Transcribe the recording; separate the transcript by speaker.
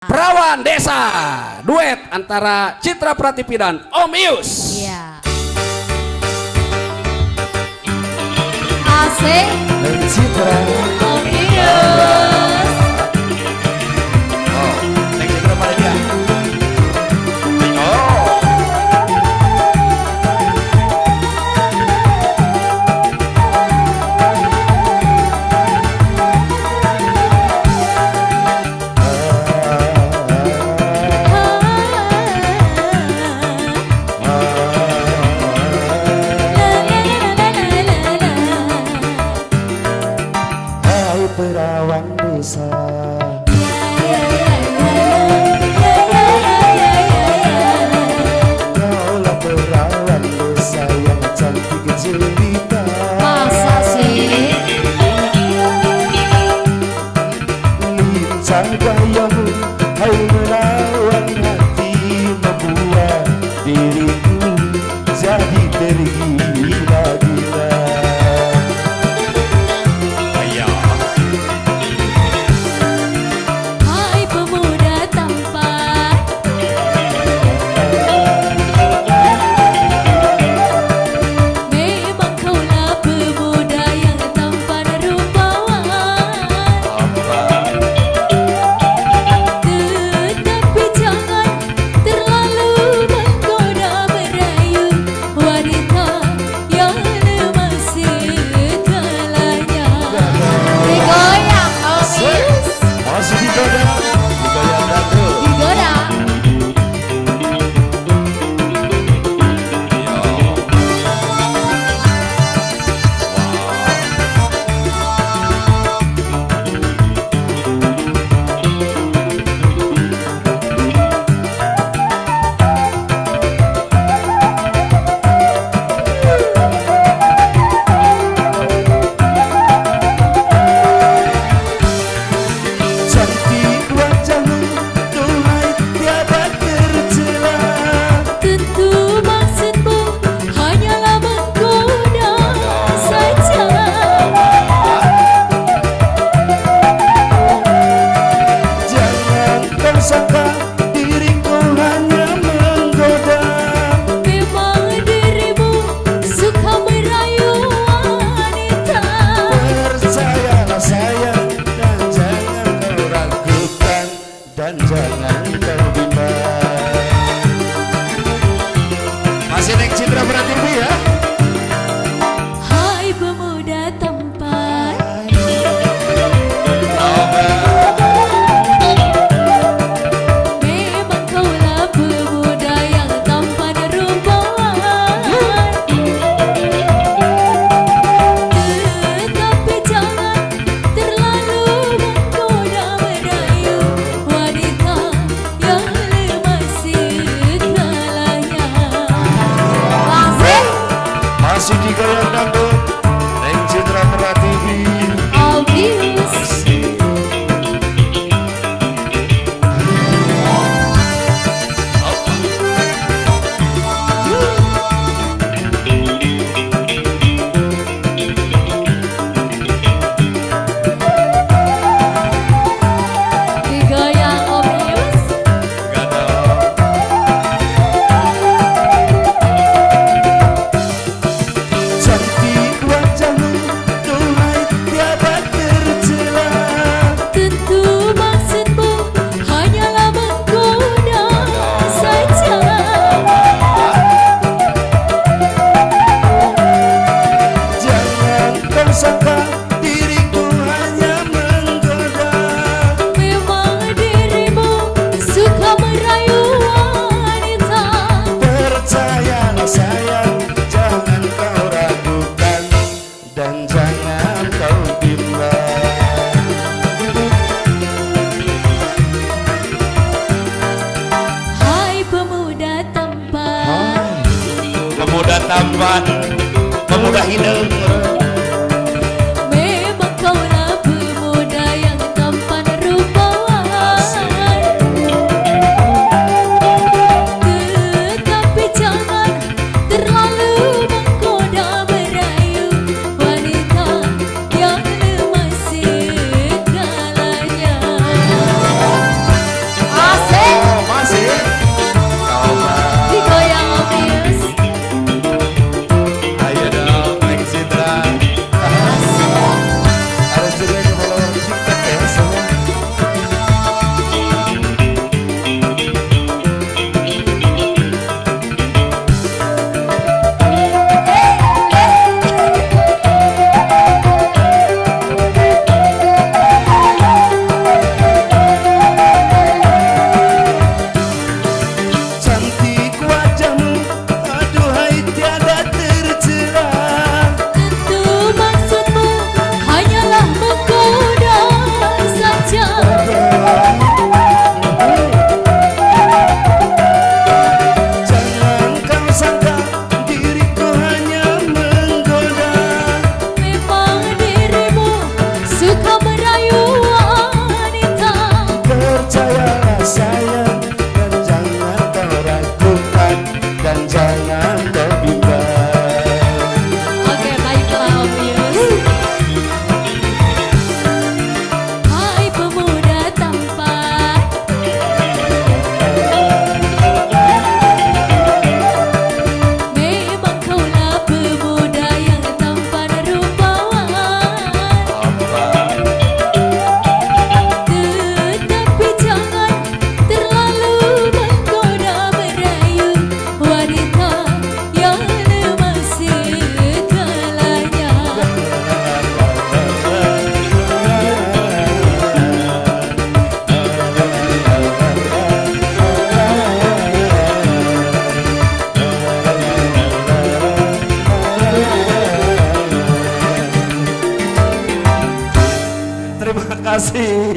Speaker 1: Perawan Desa, duet antara Citra Prativi dan Om Ius.
Speaker 2: Iya. Asik.
Speaker 3: Dan Citra.
Speaker 2: Om Ius.
Speaker 3: Oh, Neng Citra pada dia. Perawan desa, kaulah perawan desa yang cantik jelita.
Speaker 2: Masa sih?
Speaker 3: Lincah gayamu, hai melawan hati, membuat diriku jadi tergila-gila.
Speaker 2: Hai pemuda tampan, memang kaulah pemuda yang tampan rupawan. Tetapi jangan terlalu menggoda merayu wanita yang lemah segalanya. Digoyang, Om Ius.
Speaker 3: Masih digoda datu.
Speaker 2: Digoda.
Speaker 3: Cantik wajahmu, duhai tiada tercela.
Speaker 2: Tentu maksudmu hanyalah menggoda saja.
Speaker 3: Jangan kau sangka diriku hanya menggoda.
Speaker 2: Memang dirimu suka merayu wanita.
Speaker 3: Percayalah sayang, dan jangan kau ragukan, dan jangan kau bimbang. Masih Neng Citra Prativi ya.
Speaker 2: Hai pemuda tampan, memang kaulah pemuda yang tampan rupawan. Tetapi jangan terlalu menggoda merayu wanita yang lemah segalanya. Asik.
Speaker 3: Masih di goyang dangdut Neng Citra Prativi.
Speaker 2: Om Ius. Digoyang Om Ius.
Speaker 3: Cantik wajahmu, duhai tiada tercela.
Speaker 2: Tentu maksudmu hanyalah menggoda saja.
Speaker 3: Jangan kau sangka diriku hanya menggoda.
Speaker 2: Memang dirimu suka merayu wanita.
Speaker 3: Percayalah sayang, jangan kau ragukan, dan jangan kau bimbang.
Speaker 2: Hai pemuda tampan,
Speaker 3: Pemuda tampan, pemuda hidung.
Speaker 2: memang kaulah pemuda yang tampan rupawan. Tetapi jangan terlalu menggoda merayu wanita yang lemah segalanya.
Speaker 3: kasih.